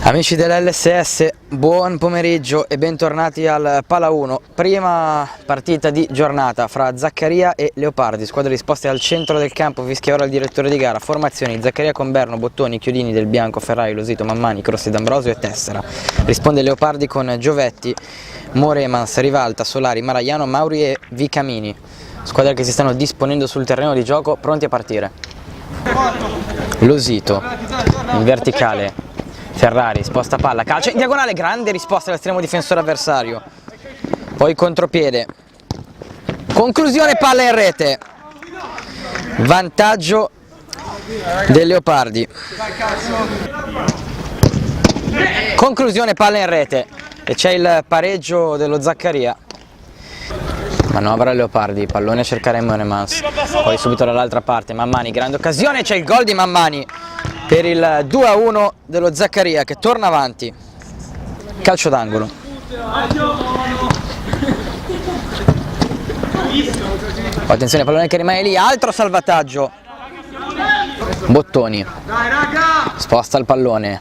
Amici dell'LSS, buon pomeriggio e bentornati al Pala 1, prima partita di giornata fra Zaccaria e Leopardi, squadre disposte al centro del campo. Fischia ora il direttore di gara. Formazioni: Zaccaria con Berno, Bottoni, Chiodini, Del Bianco, Ferrari, Losito, Mammani, Crossi, D'Ambrosio e Tessera. Risponde Leopardi con Giovetti, Moremans, Rivalta, Solari, Maragliano, Mauri e Vicamini. Squadre che si stanno disponendo sul terreno di gioco, pronti a partire. Losito in verticale, Ferrari sposta palla, calcia in diagonale, grande risposta all'estremo difensore avversario, poi contropiede, conclusione, palla in rete, vantaggio dei Leopardi, conclusione, palla in rete e c'è il pareggio dello Zaccaria. Manovra Leopardi, pallone a cercare Moremans, poi subito dall'altra parte Mammani, grande occasione, c'è il gol di Mammani per il 2-1 dello Zaccaria che torna avanti. Calcio d'angolo. Attenzione, pallone che rimane lì, altro salvataggio. Bottoni sposta il pallone,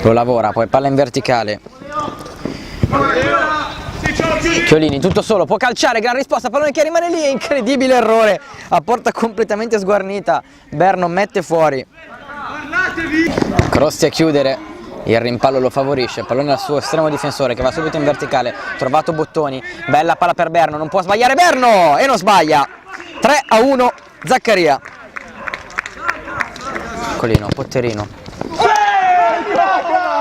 lo lavora, poi palla in verticale. Chiolini tutto solo, può calciare, gran risposta, pallone che rimane lì, incredibile errore, a porta completamente sguarnita, Berno mette fuori. Crossi a chiudere, il rimpallo lo favorisce, pallone al suo estremo difensore che va subito in verticale, trovato Bottoni, bella palla per Berno, non può sbagliare Berno e non sbaglia. 3-1 Zaccaria. Colino, Potterino.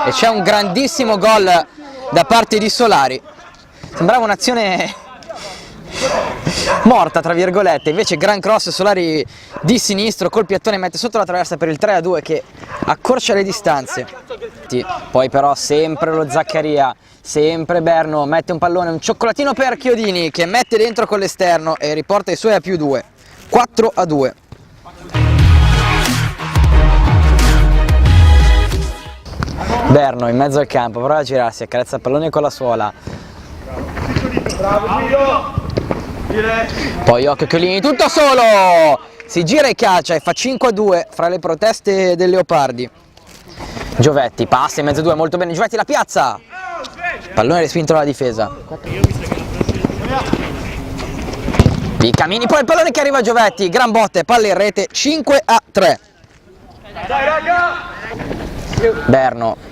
E c'è un grandissimo gol da parte di Solari. Sembrava un'azione morta tra virgolette, invece gran cross, Solari di sinistro col piattone mette sotto la traversa per il 3-2 che accorcia le distanze. Poi però sempre lo Zaccaria, sempre Berno mette un pallone, un cioccolatino per Chiodini che mette dentro con l'esterno e riporta i suoi a +2, 4-2. Berno in mezzo al campo, prova a girarsi, accarezza il pallone con la suola. Poi occhio Chiolini tutto solo, si gira e calcia e fa 5-2 fra le proteste del Leopardi. Giovetti passa in mezzo a due, molto bene Giovetti, la piazza, pallone respinto dalla difesa. Vicamini, poi il pallone che arriva a Giovetti, gran botte, palla in rete, 5-3. Berno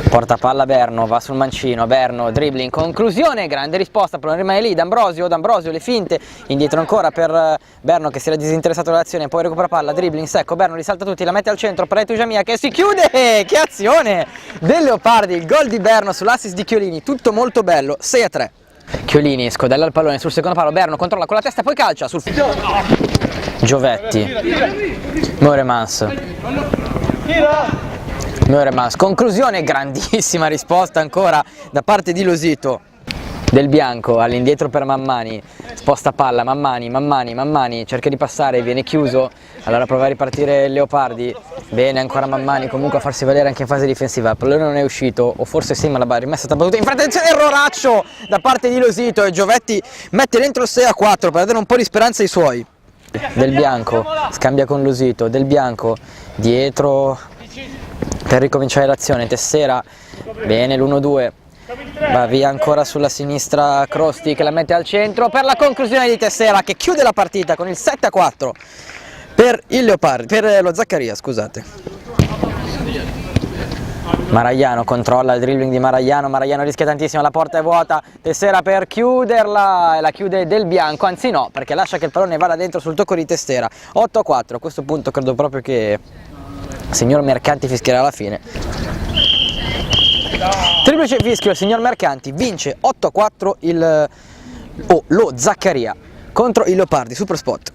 porta palla, Berno va sul mancino, Berno dribbling, conclusione, grande risposta, pallone rimane lì, D'Ambrosio, le finte, indietro ancora per Berno che si era disinteressato dall'azione, poi recupera palla, dribbling secco, Berno risalta tutti, la mette al centro, Paretugia Mia che si chiude, che azione del Leopardi, il gol di Berno sull'assist di Chiolini, tutto molto bello, 6-3. Chiolini scodella il pallone sul secondo palo, Berno controlla con la testa, poi calcia sul Giovetti, Moremans, conclusione, grandissima risposta ancora da parte di Losito. Del Bianco all'indietro per Mammani, sposta palla, Mammani cerca di passare, viene chiuso, allora prova a ripartire Leopardi, bene ancora Mammani comunque a farsi vedere anche in fase difensiva, il pallone non è uscito, o forse sì ma la rimessa stata battuta, in attenzione, erroraccio da parte di Losito e Giovetti mette dentro il 6-4 per dare un po' di speranza ai suoi. Del Bianco scambia con Losito, Del Bianco dietro per ricominciare l'azione, Tessera, bene l'1-2, va via ancora sulla sinistra Crosti che la mette al centro per la conclusione di Tessera che chiude la partita con il 7-4 per il Leopardi, per lo Zaccaria, scusate. Maragliano controlla il dribbling di Maragliano rischia tantissimo, la porta è vuota, Tessera per chiuderla e la chiude Del Bianco, anzi no, perché lascia che il pallone vada dentro sul tocco di Tessera. 8-4, a questo punto credo proprio che il signor Mercanti fischierà alla fine. Triplice fischio, il signor Mercanti vince 8-4 lo Zaccaria contro i Leopardi, Super Spot.